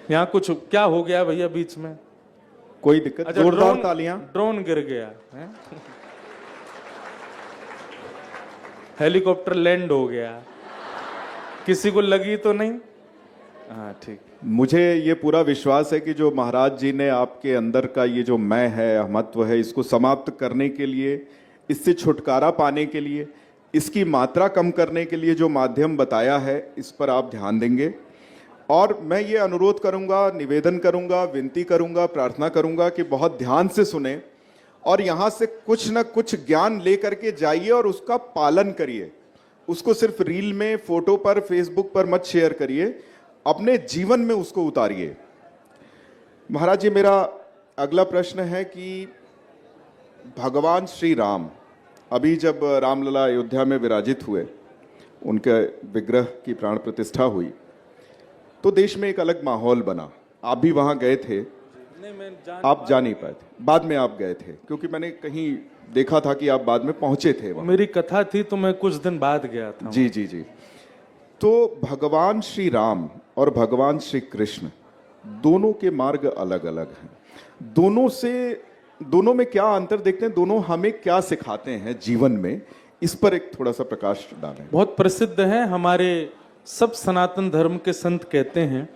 यहाँ कुछ क्या हो गया भैया बीच में? कोई दिक्कत? अच्छा, जोरदार तालियां। ड्रोन गिर गया है, हेलीकॉप्टर लैंड हो गया, किसी को लगी तो नहीं? हाँ ठीक। मुझे ये पूरा विश्वास है कि जो महाराज जी ने आपके अंदर का ये जो मैं है, अहमत्व है, इसको समाप्त करने के लिए, इससे छुटकारा पाने के लिए, इसकी मात्रा कम करने के लिए जो माध्यम बताया है, इस पर आप ध्यान देंगे। और मैं ये अनुरोध करूंगा, निवेदन करूंगा, विनती करूंगा, प्रार्थना करूंगा कि बहुत ध्यान से सुने और यहाँ से कुछ न कुछ ज्ञान लेकर के जाइए और उसका पालन करिए। उसको सिर्फ रील में, फोटो पर, फेसबुक पर मत शेयर करिए, अपने जीवन में उसको उतारिए। महाराज जी, मेरा अगला प्रश्न है कि भगवान श्री राम अभी जब रामलला अयोध्या में विराजित हुए, उनके विग्रह की प्राण प्रतिष्ठा हुई, तो देश में एक अलग माहौल बना। आप भी वहां गए थे? नहीं, आप जा नहीं पाए थे, बाद में आप गए थे, क्योंकि मैंने कहीं देखा था कि आप बाद में पहुंचे थे वहां। मेरी कथा थी तो मैं कुछ दिन बाद गया था। जी जी जी। तो भगवान श्री राम और भगवान श्री कृष्ण दोनों के मार्ग अलग अलग हैं। दोनों में क्या अंतर देखते हैं, दोनों हमें क्या सिखाते हैं जीवन में, इस पर एक थोड़ा सा प्रकाश डालें। बहुत प्रसिद्ध है, हमारे सब सनातन धर्म के संत कहते हैं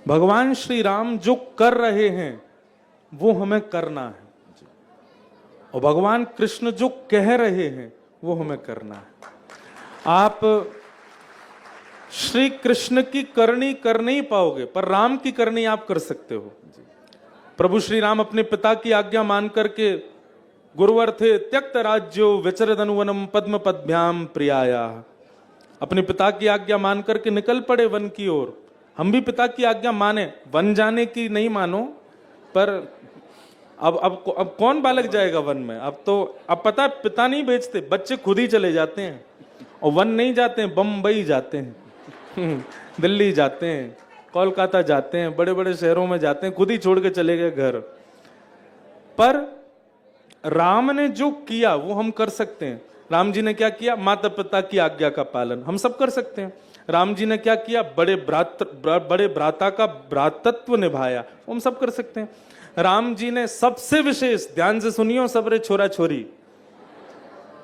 भगवान श्री राम जो कर रहे हैं वो हमें करना है, और भगवान कृष्ण जो कह रहे हैं वो हमें करना है। आप श्री कृष्ण की करनी कर नहीं पाओगे, पर राम की करनी आप कर सकते हो। प्रभु श्री राम अपने पिता की आज्ञा मान करके गुरुवर थे, त्यक्त राज्यो विचरद अनुवनम पद्म पद्भ्याम प्रियाया। अपने पिता की आज्ञा मान करके निकल पड़े वन की ओर। हम भी पिता की आज्ञा माने, वन जाने की नहीं मानो, पर अब कौन बालक जाएगा वन में? अब पता है, पिता नहीं भेजते, बच्चे खुद ही चले जाते हैं, और वन नहीं जाते हैं, बम्बई जाते हैं, दिल्ली जाते हैं, कोलकाता जाते हैं, बड़े बड़े शहरों में जाते हैं, खुद ही छोड़ के चले गए घर। पर राम ने जो किया वो हम कर सकते हैं। राम जी ने क्या किया? माता पिता की आज्ञा का पालन हम सब कर सकते हैं। राम जी ने क्या किया? बड़े भ्राता का भ्रातृत्व निभाया, हम सब कर सकते हैं। राम जी ने सबसे विशेष, ध्यान से सुनियो सबरे छोरा छोरी,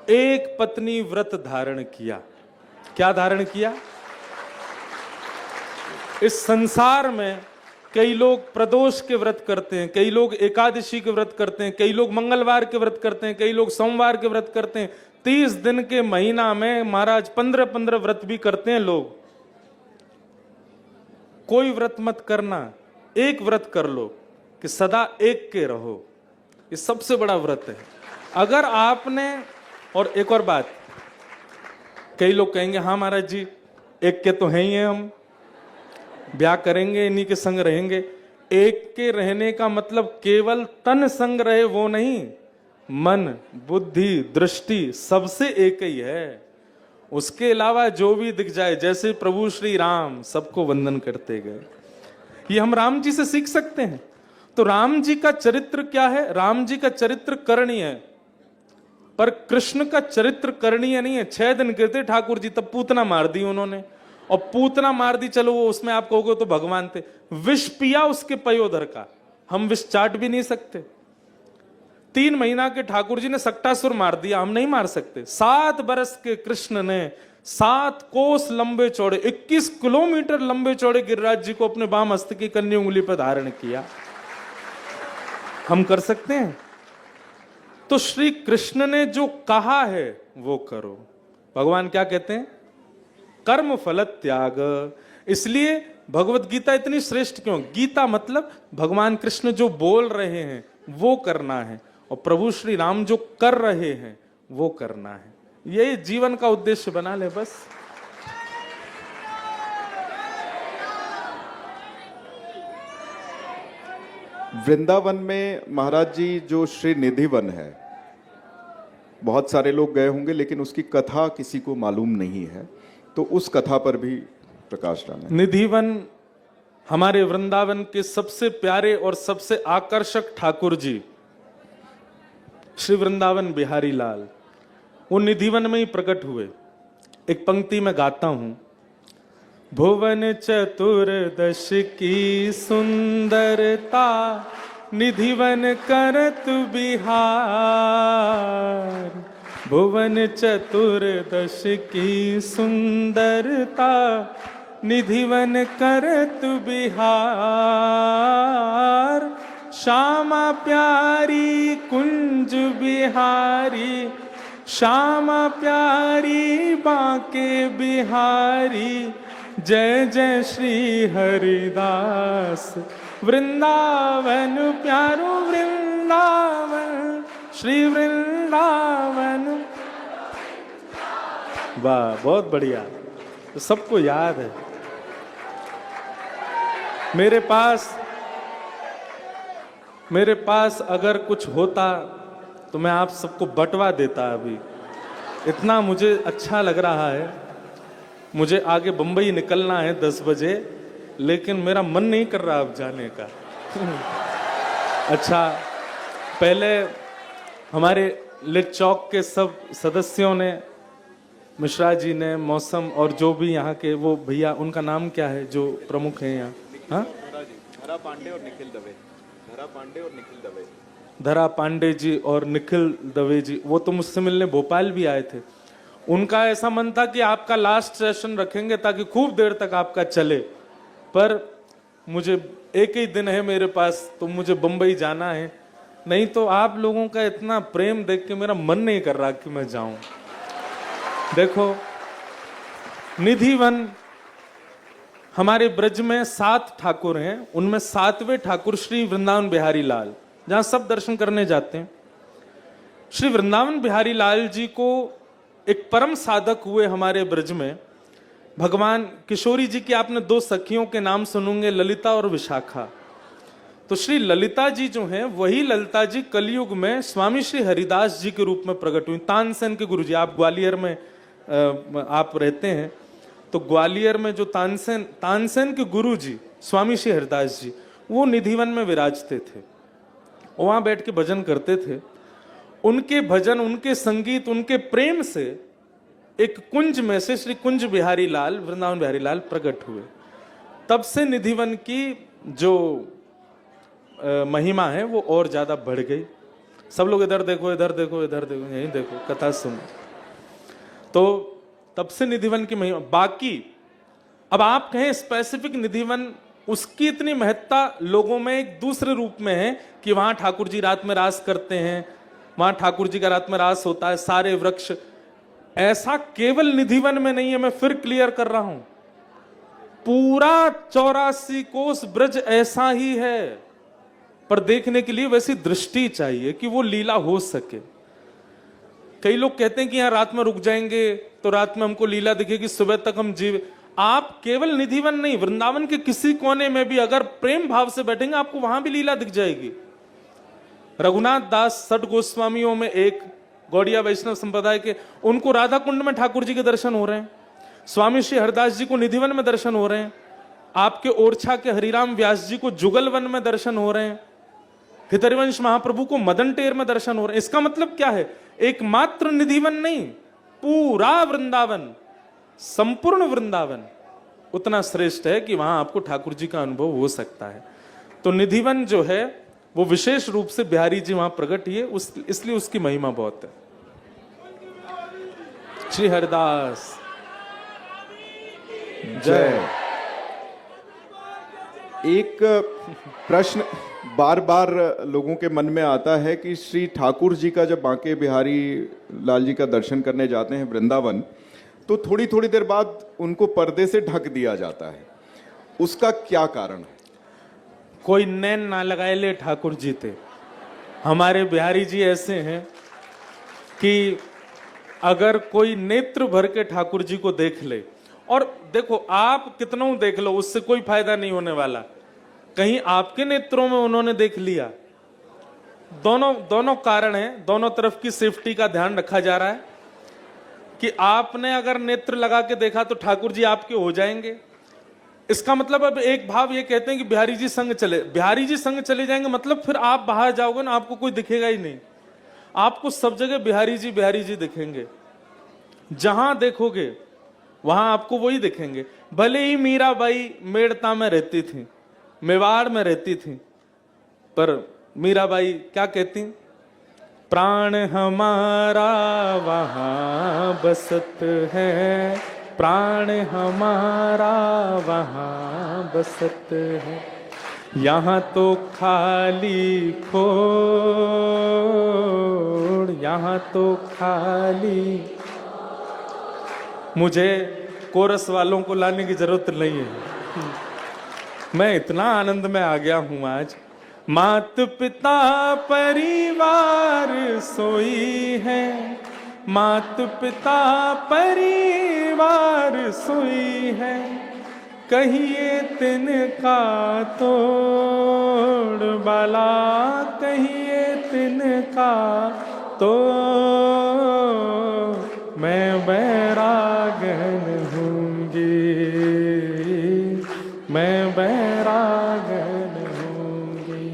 एक पत्नी व्रत धारण किया। क्या धारण किया? इस संसार में कई लोग प्रदोष के व्रत करते हैं, कई लोग एकादशी के व्रत करते हैं, कई लोग मंगलवार के व्रत करते हैं, कई लोग सोमवार के व्रत करते हैं। 30 दिन के महीना में महाराज 15-15 व्रत भी करते हैं लोग। कोई व्रत मत करना, एक व्रत कर लो कि सदा एक के रहो। ये सबसे बड़ा व्रत है। अगर आपने, और एक और बात, कई लोग कहेंगे हाँ महाराज जी एक के तो हैं ही हैं, हम ब्याह करेंगे, इन्हीं के संग रहेंगे। एक के रहने का मतलब केवल तन संग रहे वो नहीं, मन, बुद्धि, दृष्टि सबसे एक ही है। उसके अलावा जो भी दिख जाए, जैसे प्रभु श्री राम सबको वंदन करते गए, ये हम राम जी से सीख सकते हैं। तो राम जी का चरित्र क्या है? राम जी का चरित्र करणीय है, पर कृष्ण का चरित्र करणीय नहीं है। 6 दिन गिरते ठाकुर जी, तब पूतना मार दी उन्होंने, और पूतना मार दी, चलो वो उसमें आप कहोगे तो भगवान थे। विष पिया उसके पयोधर का, हम विष चाट भी नहीं सकते। 3 महीना के ठाकुर जी ने सक्टासुर मार दिया, हम नहीं मार सकते। 7 बरस के कृष्ण ने 7 कोस लंबे चौड़े, 21 किलोमीटर लंबे चौड़े गिरिराज जी को अपने वाम हस्त की कन्या उंगली पर धारण किया, हम कर सकते हैं। तो श्री कृष्ण ने जो कहा है वो करो। भगवान क्या कहते हैं? कर्म फल त्याग। इसलिए भगवत गीता इतनी श्रेष्ठ क्यों? गीता मतलब भगवान कृष्ण जो बोल रहे हैं वो करना है, और प्रभु श्री राम जो कर रहे हैं वो करना है। ये जीवन का उद्देश्य बना ले बस। वृंदावन में महाराज जी जो श्री निधि वन है, बहुत सारे लोग गए होंगे, लेकिन उसकी कथा किसी को मालूम नहीं है, तो उस कथा पर भी प्रकाश डालें। निधि वन हमारे वृंदावन के सबसे प्यारे और सबसे आकर्षक ठाकुर जी श्री वृंदावन बिहारी लाल, वो निधिवन में ही प्रकट हुए। एक पंक्ति में गाता हूं, भुवन चतुर्दश की सुंदरता निधिवन करत बिहार। भुवन चतुर्दश की सुंदरता निधिवन करत बिहार। श्यामा प्यारी कुंज बिहारी, श्यामा प्यारी बांके बिहारी। जय जय श्री हरिदास वृंदावन प्यारो वृंदावन, श्री वृंदावन। वाह, बहुत बढ़िया, तो सबको याद है। मेरे पास अगर कुछ होता तो मैं आप सबको बंटवा देता अभी। इतना मुझे अच्छा लग रहा है। मुझे आगे बंबई निकलना है 10 बजे, लेकिन मेरा मन नहीं कर रहा अब जाने का। अच्छा, पहले हमारे लिट चौक के सब सदस्यों ने, मिश्रा जी ने, मौसम और जो भी यहाँ के वो भैया, उनका नाम क्या है जो प्रमुख हैं यहाँ? हाँ, धरा पांडे और निखिल दवे। धरा पांडे और निखिल दवे। धरा पांडे जी और निखिल दवे जी, वो तो मुझसे मिलने भोपाल भी आए थे। उनका ऐसा मन था कि आपका लास्ट सेशन रखेंगे ताकि खूब देर तक आपका चले, पर मुझे एक ही दिन है मेरे पास, तो मुझे बंबई जाना है। नहीं तो आप लोगों का इतना प्रेम देख के मेरा मन नहीं कर रहा कि मैं जाऊं। देखो, निधिवन, हमारे ब्रज में 7 ठाकुर हैं, उनमें 7वें ठाकुर श्री वृंदावन बिहारी लाल, जहां सब दर्शन करने जाते हैं। श्री वृंदावन बिहारी लाल जी को एक परम साधक हुए हमारे ब्रज में। भगवान किशोरी जी की आपने 2 सखियों के नाम सुनोगे, ललिता और विशाखा। तो श्री ललिता जी जो हैं, वही ललिता जी कलयुग में स्वामी श्री हरिदास जी के रूप में प्रकट हुई। तानसेन के गुरु जी, आप ग्वालियर में आप रहते हैं, तो ग्वालियर में जो तानसेन के गुरु जी स्वामी श्री हरिदास जी, वो निधिवन में विराजते थे, वहां बैठ के भजन करते थे। उनके भजन, उनके संगीत, उनके प्रेम से एक कुंज में से श्री कुंज बिहारी लाल, वृंदावन बिहारी लाल प्रकट हुए। तब से निधिवन की जो महिमा है वो और ज्यादा बढ़ गई। सब लोग इधर देखो, इधर देखो, इधर देखो, यहीं देखो, कथा सुनो। तो तब से निधिवन की महिमा। बाकी अब आप कहें स्पेसिफिक निधिवन, उसकी इतनी महत्ता लोगों में एक दूसरे रूप में है कि वहां ठाकुर जी रात में रास करते हैं, वहां ठाकुर जी का रात में रास होता है, सारे वृक्ष। ऐसा केवल निधिवन में नहीं है, मैं फिर क्लियर कर रहा हूं, पूरा 84 कोस ब्रज ऐसा ही है। पर देखने के लिए वैसी दृष्टि चाहिए कि वो लीला हो सके। कई लोग कहते हैं कि यहां रात में रुक जाएंगे तो रात में हमको लीला दिखेगी, सुबह तक हम जीव। आप केवल निधिवन नहीं, वृंदावन के किसी कोने में भी अगर प्रेम भाव से बैठेंगे, आपको वहां भी लीला दिख जाएगी। रघुनाथ दास सठ गोस्वामियों में एक गौड़िया वैष्णव संप्रदाय के, उनको राधा कुंड में ठाकुर जी के दर्शन हो रहे हैं। स्वामी श्री हरदास जी को निधिवन में दर्शन हो रहे हैं। आपके ओरछा के हरिराम व्यास जी को जुगलवन में दर्शन हो रहे हैं। हितरिवंश महाप्रभु को मदन टेर में दर्शन हो रहे हैं। इसका मतलब क्या है? एकमात्र निधिवन नहीं, पूरा वृंदावन, संपूर्ण वृंदावन उतना श्रेष्ठ है कि वहां आपको ठाकुर जी का अनुभव हो सकता है। तो निधिवन जो है वो विशेष रूप से बिहारी जी वहां प्रकट हुए, इसलिए उसकी महिमा बहुत है। श्री हरिदास जय। एक प्रश्न बार बार लोगों के मन में आता है कि श्री ठाकुर जी का जब बांके बिहारी लाल जी का दर्शन करने जाते हैं वृंदावन, तो थोड़ी थोड़ी देर बाद उनको पर्दे से ढक दिया जाता है। उसका क्या कारण है? कोई नैन ना लगाए ले ठाकुर जी थे। हमारे बिहारी जी ऐसे हैं कि अगर कोई नेत्र भर के ठाकुर जी को देख ले, और देखो आप कितनों देख लो, उससे कोई फायदा नहीं होने वाला। कहीं आपके नेत्रों में उन्होंने देख लिया। दोनों कारण हैं, दोनों तरफ की सेफ्टी का ध्यान रखा जा रहा है कि आपने अगर नेत्र लगा के देखा तो ठाकुर जी आपके हो जाएंगे। इसका मतलब अब एक भाव ये कहते हैं कि बिहारी जी संग चले जाएंगे, मतलब फिर आप बाहर जाओगे ना, आपको कोई दिखेगा ही नहीं। आपको सब जगह बिहारी जी दिखेंगे। जहां देखोगे वहां आपको वही दिखेंगे। भले ही मीराबाई मेड़ता में रहती थी, मेवाड़ में रहती थी, पर मीराबाई क्या कहती? प्राण हमारा वहां बसत है, प्राण हमारा वहां बसत है, यहाँ तो खाली खोड़, यहाँ तो खाली। मुझे कोरस वालों को लाने की जरूरत नहीं है, मैं इतना आनंद में आ गया हूं आज। मात पिता परिवार सोई है, मात पिता परिवार सोई है, कहिए तिनका तोड़ बाला, कहिए तिनका तोड़, मैं बैरागन हूँगी, मैं बैरागन हूँगी,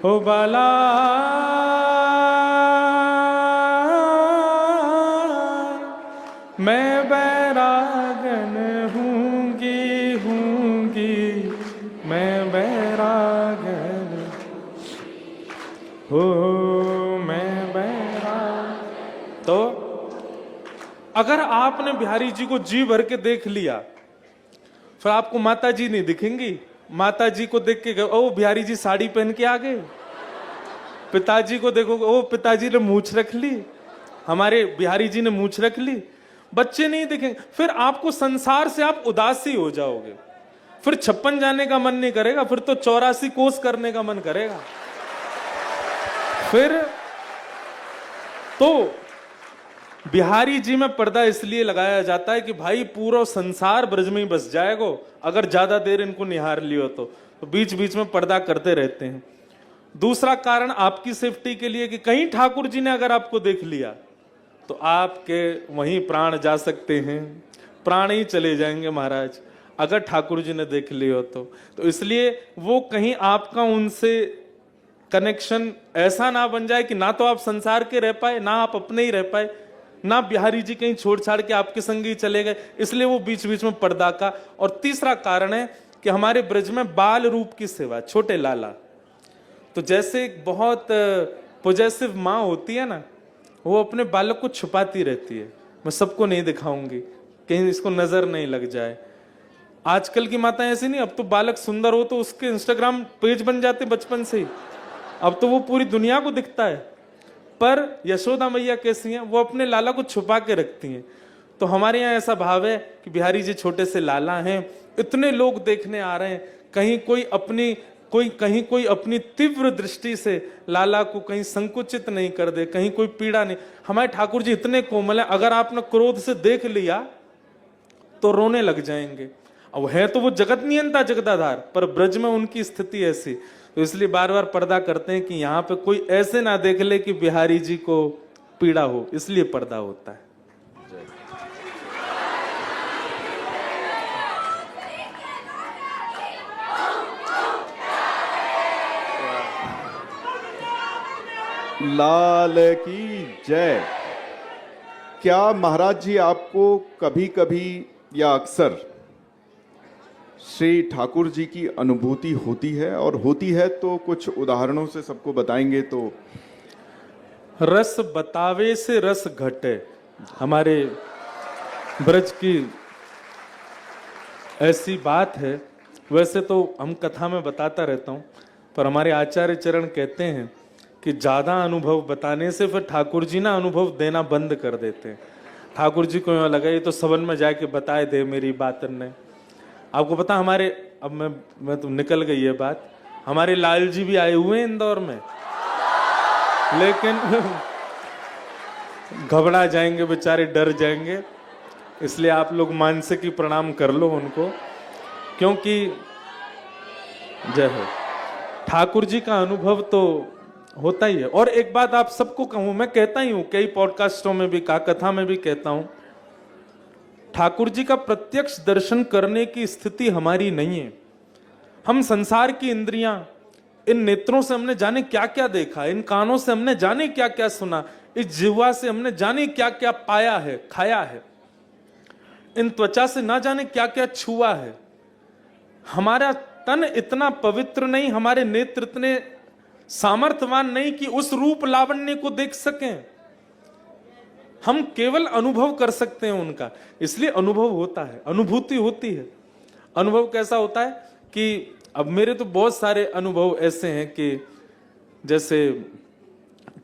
ओ बाला मैं बैरागन हूँगी, हूँगी मैं बैरागन, हो मैं बैराग। तो अगर आपने बिहारी जी को जी भर के देख लिया, फिर आपको माता जी नहीं दिखेंगी। माता जी को देख के ओ बिहारी जी साड़ी पहन के आ गए, पिताजी को देखोगे ओ पिताजी ने मूछ रख ली, हमारे बिहारी जी ने मूछ रख ली, बच्चे नहीं दिखेंगे। फिर आपको संसार से आप उदासी हो जाओगे, फिर 56 जाने का मन नहीं करेगा, फिर तो 84 कोस करने का मन करेगा। फिर तो बिहारी जी में पर्दा इसलिए लगाया जाता है कि भाई पूरा संसार ब्रज में ही बस जाएगा, अगर ज्यादा देर इनको निहार लियो तो बीच बीच में पर्दा करते रहते हैं। दूसरा कारण आपकी सेफ्टी के लिए कि कहीं ठाकुर जी ने अगर आपको देख लिया तो आपके वहीं प्राण जा सकते हैं, प्राण ही चले जाएंगे महाराज, अगर ठाकुर जी ने देख लिया तो इसलिए वो कहीं आपका उनसे कनेक्शन ऐसा ना बन जाए कि ना तो आप संसार के रह पाए, ना आप अपने ही रह पाए, ना बिहारी जी कहीं छोड़ छाड़ के आपके संग ही चले गए, इसलिए वो बीच बीच में पर्दा का। और तीसरा कारण है कि हमारे ब्रज में बाल रूप की सेवा, छोटे लाला, तो जैसे एक बहुत पॉजेसिव माँ होती है ना, वो अपने बालक को छुपाती रहती है, मैं सबको नहीं दिखाऊंगी कहीं इसको नजर नहीं लग जाए। आजकल की माताएं ऐसी नहीं, अब तो बालक सुंदर हो तो उसके इंस्टाग्राम पेज बन जाते बचपन से ही, अब तो वो पूरी दुनिया को दिखता है। पर यशोदा मैया कैसी हैं, वो अपने लाला को छुपा के रखती हैं। तो हमारे यहाँ ऐसा भाव है कि बिहारी जी छोटे से लाला हैं, इतने लोग देखने आ रहे हैं, कहीं कोई अपनी तीव्र दृष्टि से लाला को कहीं संकुचित नहीं कर दे, कहीं कोई पीड़ा नहीं। हमारे ठाकुर जी इतने कोमल हैं, अगर आपने क्रोध से देख लिया तो रोने लग जाएंगे। अब है तो वो जगत नियंता जगदाधार, पर ब्रज में उनकी स्थिति ऐसी, तो इसलिए बार बार पर्दा करते हैं कि यहाँ पे कोई ऐसे ना देख ले कि बिहारी जी को पीड़ा हो, इसलिए पर्दा होता है। लाल की जय। क्या महाराज जी आपको कभी कभी या अक्सर श्री ठाकुर जी की अनुभूति होती है, और होती है तो कुछ उदाहरणों से सबको बताएंगे तो? रस बतावे से रस घटे, हमारे ब्रज की ऐसी बात है। वैसे तो हम कथा में बताता रहता हूं, पर हमारे आचार्य चरण कहते हैं कि ज्यादा अनुभव बताने से फिर ठाकुर जी ना अनुभव देना बंद कर देते हैं। ठाकुर जी को यूं लगा ये तो सबन में जाके बताए दे मेरी बात ने। आपको पता हमारे, अब मैं तो निकल गई ये बात, हमारे लाल जी भी आए हुए हैं इंदौर में, लेकिन घबरा जाएंगे बेचारे, डर जाएंगे, इसलिए आप लोग मानसिक प्रणाम कर लो उनको, क्योंकि जय हो ठाकुर जी का अनुभव तो होता ही है। और एक बात आप सबको कहूं, मैं कहता ही हूं, कई पॉडकास्टों में भी कहा, कथा में भी कहता हूं, ठाकुर जी का प्रत्यक्ष दर्शन करने की स्थिति हमारी नहीं है। हम संसार की इंद्रियां, इन नेत्रों से हमने जाने क्या क्या देखा, इन कानों से हमने जाने क्या क्या सुना, इस जिह्वा से हमने जाने क्या क्या पाया है, खाया है। इन त्वचा से ना जाने क्या क्या छुआ है। हमारा तन इतना पवित्र नहीं, हमारे नेत्र इतने सामर्थ्यवान नहीं कि उस रूप लावण्य को देख सकें। हम केवल अनुभव कर सकते हैं उनका, इसलिए अनुभव होता है, अनुभूति होती है। अनुभव कैसा होता है कि अब मेरे तो बहुत सारे अनुभव ऐसे हैं कि जैसे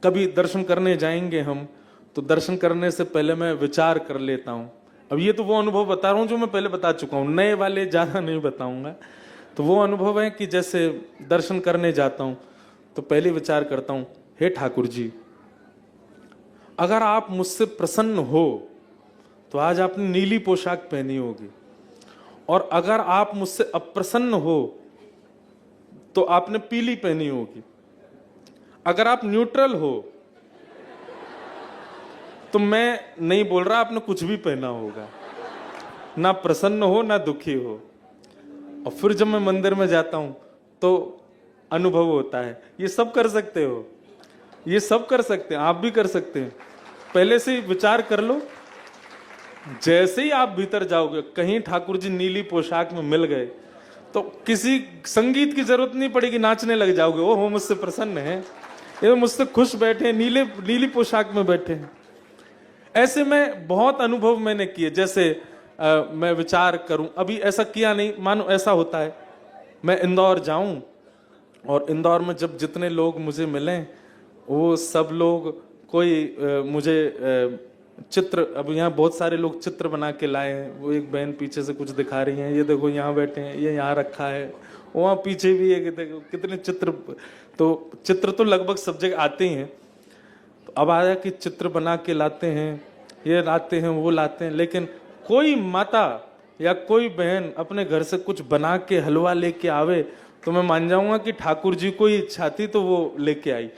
कभी दर्शन करने जाएंगे हम, तो दर्शन करने से पहले मैं विचार कर लेता हूं। अब ये तो वो अनुभव बता रहा हूं जो मैं पहले बता चुका हूं, नए वाले ज्यादा नहीं बताऊंगा। तो वो अनुभव है कि जैसे दर्शन करने जाता हूं तो पहले विचार करता हूं, हे ठाकुर जी, अगर आप मुझसे प्रसन्न हो तो आज आपने नीली पोशाक पहनी होगी, और अगर आप मुझसे अप्रसन्न हो तो आपने पीली पहनी होगी। अगर आप न्यूट्रल हो तो मैं नहीं बोल रहा आपने कुछ भी पहना होगा, ना प्रसन्न हो ना दुखी हो। और फिर जब मैं मंदिर में जाता हूं तो अनुभव होता है। ये सब कर सकते हो, ये सब कर सकते हैं, आप भी कर सकते हैं। पहले से ही विचार कर लो, जैसे ही आप भीतर जाओगे, कहीं ठाकुर जी नीली पोशाक में मिल गए तो किसी संगीत की जरूरत नहीं पड़ेगी, नाचने लग जाओगे। ओहो मुझसे प्रसन्न है, ये तो मुझसे खुश बैठे, नीली पोशाक में बैठे हैं। ऐसे में बहुत अनुभव मैंने किए। जैसे मैं विचार करूं, अभी ऐसा किया नहीं, मानो ऐसा होता है मैं इंदौर जाऊं और इंदौर में जब जितने लोग मुझे मिले वो सब लोग कोई मुझे चित्र, अब यहाँ बहुत सारे लोग चित्र बना के लाए हैं। वो एक बहन पीछे से कुछ दिखा रही हैं, ये देखो यहाँ बैठे हैं, ये यहाँ रखा है, वहाँ पीछे भी है, देखो कितने चित्र। तो चित्र तो लगभग सब जगह आते ही हैं। तो अब आया कि चित्र बना के लाते हैं, ये लाते हैं, वो लाते हैं, लेकिन कोई माता या कोई बहन अपने घर से कुछ बना के हलवा लेके आवे तो मैं मान जाऊंगा कि ठाकुर जी को ही इच्छा थी तो वो लेके आई।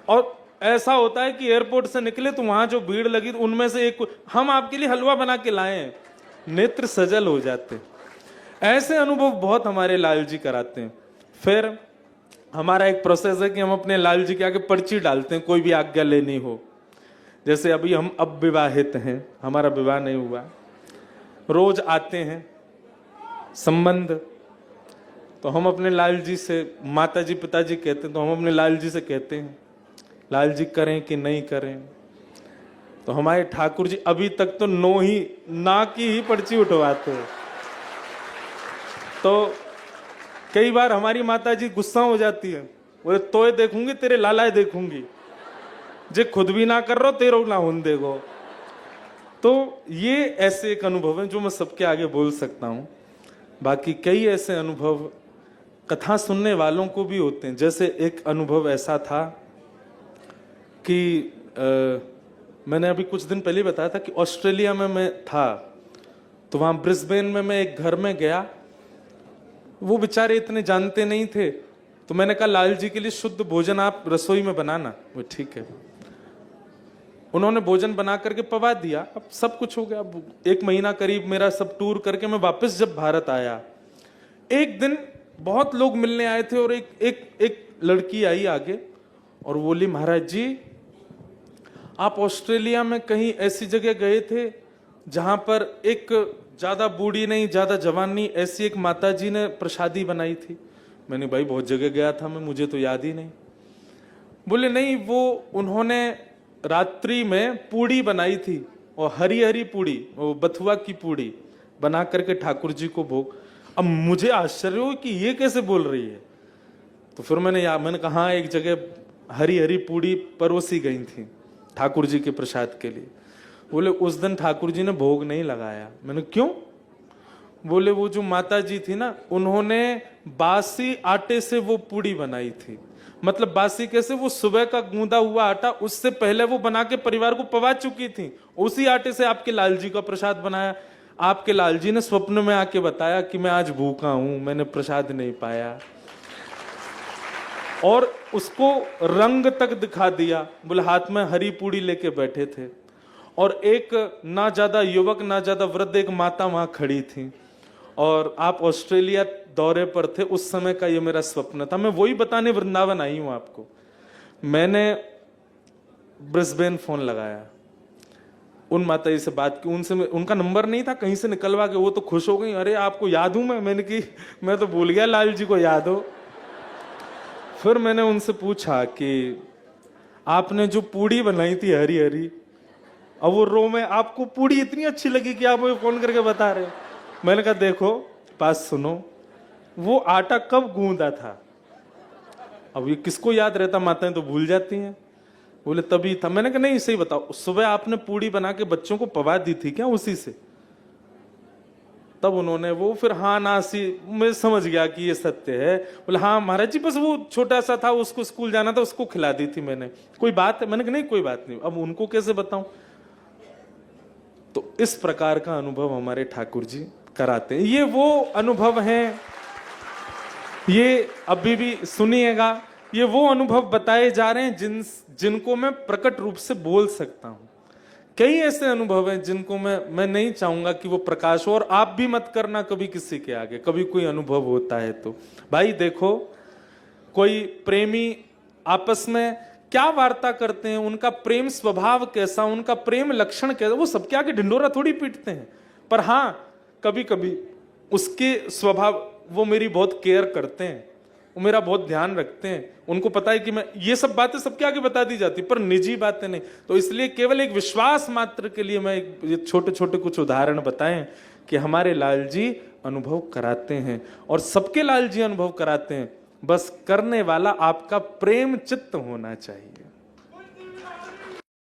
और ऐसा होता है कि एयरपोर्ट से निकले तो वहां जो भीड़ लगी, उनमें से एक, हम आपके लिए हलवा बना के लाए हैं, नेत्र सजल हो जाते। ऐसे अनुभव बहुत हमारे लाल जी कराते हैं। फिर हमारा एक प्रोसेस है कि हम अपने लाल जी के आगे पर्ची डालते हैं, कोई भी आज्ञा लेनी हो। जैसे अभी हम अब विवाहित हैं, हमारा विवाह नहीं हुआ, रोज आते हैं संबंध, तो हम अपने लाल जी से, माता जी पिताजी कहते हैं तो हम अपने लाल जी से कहते हैं, लाल जी करें कि नहीं करें। तो हमारे ठाकुर जी अभी तक तो नो ही, ना की ही पर्ची उठवाते हैं। तो कई बार हमारी माता जी गुस्सा हो जाती है, बोले तोय देखूंगी तेरे लालाए देखूंगी, जे खुद भी ना कर रहो तेरो ना होन देगो। तो ये ऐसे एक अनुभव है जो मैं सबके आगे बोल सकता हूं। बाकी कई ऐसे अनुभव कथा सुनने वालों को भी होते हैं। जैसे एक अनुभव ऐसा था कि मैंने अभी कुछ दिन पहले बताया था कि ऑस्ट्रेलिया में मैं था, तो वहां ब्रिस्बेन में मैं एक घर में गया। वो बेचारे इतने जानते नहीं थे, तो मैंने कहा लाल जी के लिए शुद्ध भोजन आप रसोई में बनाना। वो ठीक है, उन्होंने भोजन बना करके पवा दिया। अब सब कुछ हो गया। अब 1 महीना करीब मेरा सब टूर करके मैं वापस जब भारत आया, एक दिन बहुत लोग मिलने आए थे और एक लड़की आई आगे और बोली, महाराज जी आप ऑस्ट्रेलिया में कहीं ऐसी जगह गए थे जहां पर एक ज्यादा बूढ़ी नहीं ज्यादा जवान नहीं, ऐसी एक माता जी ने प्रसादी बनाई थी। मैंने भाई बहुत जगह गया था मैं, मुझे तो याद ही नहीं। बोले नहीं, वो उन्होंने रात्रि में पूड़ी बनाई थी, और हरी हरी पूड़ी, वो बथुआ की पूड़ी बना करके ठाकुर जी को भोग। अब मुझे आश्चर्य हो कि ये कैसे बोल रही है। तो फिर मैंने कहा एक जगह हरी हरी पूड़ी परोसी गई थी ठाकुर जी के प्रसाद के लिए। बोले उस दिन ठाकुर जी ने भोग नहीं लगाया। मैंने क्यों? बोले वो जो माता जी थी ना, उन्होंने बासी आटे से वो पूड़ी बनाई थी। मतलब बासी कैसे? वो सुबह का गूंदा हुआ आटा उससे पहले वो बना के परिवार को पवा चुकी थी, उसी आटे से आपके लाल जी का प्रसाद बनाया। आपके लाल जी ने स्वप्न में आके बताया कि मैं आज भूखा हूं, मैंने प्रसाद नहीं पाया, और उसको रंग तक दिखा दिया। बोले हाथ में हरी पूड़ी लेके बैठे थे, और एक ना ज्यादा युवक ना ज्यादा वृद्ध एक माता वहां खड़ी थी, और आप ऑस्ट्रेलिया दौरे पर थे उस समय का ये मेरा स्वप्न था। मैं वही बताने वृंदावन आई हूं आपको। मैंने ब्रिस्बेन फोन लगाया, उन माता जी से बात की, उनसे उनका नंबर नहीं था, कहीं से निकलवा के, वो तो खुश हो गई, अरे आपको याद हूं मैंने कि मैं तो भूल गया लाल जी को याद हो। फिर मैंने उनसे पूछा कि आपने जो पूड़ी बनाई थी हरी हरी, अब वो रो में आपको पूड़ी इतनी अच्छी लगी कि आप मुझे फोन करके बता रहे हो। मैंने कहा देखो बात सुनो, वो आटा कब गूंदा था, अब ये किसको याद रहता, माताएं तो भूल जाती हैं। बोले तभी था। मैंने कहा नहीं सही बताओ, सुबह आपने पूड़ी बना के बच्चों को पवा दी थी क्या उसी से? तब उन्होंने वो फिर हाँ ना सी, मैं समझ गया कि ये सत्य है। बोले हाँ महाराज जी, बस वो छोटा सा था, उसको स्कूल जाना था, उसको खिला दी थी मैंने, कोई बात है? मैंने कहा नहीं कोई बात नहीं, अब उनको कैसे बताऊं? तो इस प्रकार का अनुभव हमारे ठाकुर जी कराते हैं। ये वो अनुभव हैं, ये अभी भी सुनिएगा, ये वो अनुभव बताए जा रहे हैं जिनको मैं प्रकट रूप से बोल सकता हूं। कई ऐसे अनुभव हैं जिनको मैं नहीं चाहूंगा कि वो प्रकाश हो, और आप भी मत करना कभी किसी के आगे, कभी कोई अनुभव होता है तो। भाई देखो, कोई प्रेमी आपस में क्या वार्ता करते हैं, उनका प्रेम स्वभाव कैसा, उनका प्रेम लक्षण कैसा, वो सबके आगे ढिंडोरा थोड़ी पीटते हैं। पर हाँ, कभी कभी उसके स्वभाव, वो मेरी बहुत केयर करते हैं, वो मेरा बहुत ध्यान रखते हैं, उनको पता है कि मैं ये सब बातें सबके आगे बता दी जाती, पर निजी बातें नहीं। तो इसलिए केवल एक विश्वास मात्र के लिए मैं ये छोटे छोटे कुछ उदाहरण बताएं कि हमारे लाल जी अनुभव कराते हैं, और सबके लाल जी अनुभव कराते हैं, बस करने वाला आपका प्रेम चित्त होना चाहिए।